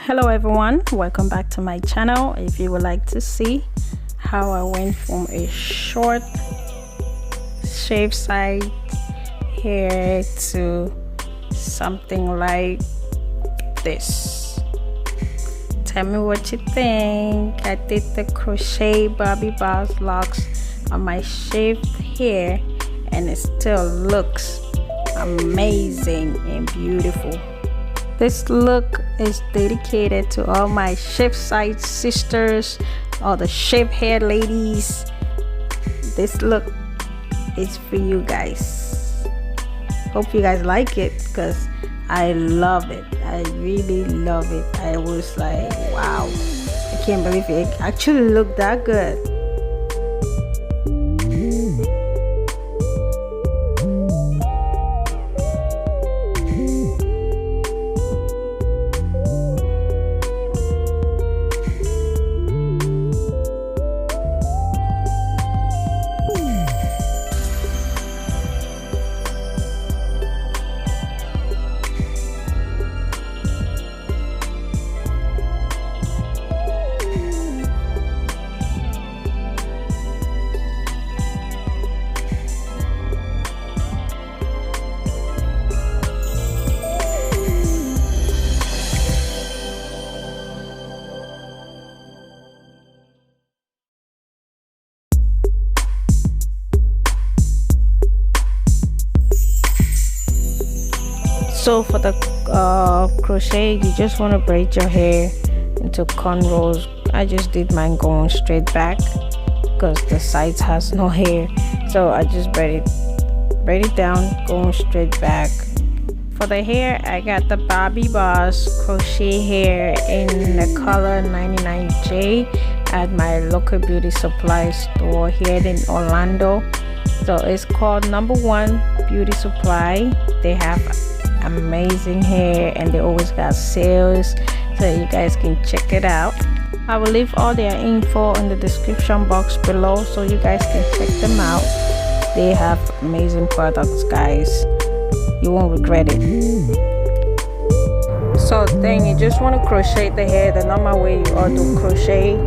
Hello everyone, welcome back to my channel. If you would like to see how I went from a short shaved side hair to something like this, tell me what you think. I did the crochet Bobbi Boss Locs on my shaved hair and it still looks amazing and beautiful. This look is dedicated to all my shaved side sisters, all the shaved hair ladies. This look is for you guys. Hope you guys like it because I love it. I really love it. I was like, wow, I can't believe it actually looked that good. So for the crochet, you just want to braid your hair into cornrows. I just did mine going straight back because the sides has no hair, so I just braid it down going straight back. For the hair, I got the Bobbi Boss crochet hair in the color 99J at my local beauty supply store here in Orlando. So it's called Number One Beauty Supply. They have amazing hair and they always got sales, so you guys can check it out. I will leave all their info in the description box below so you guys can check them out. They have amazing products, guys. You won't regret it. So then you just want to crochet the hair the normal way you all do crochet.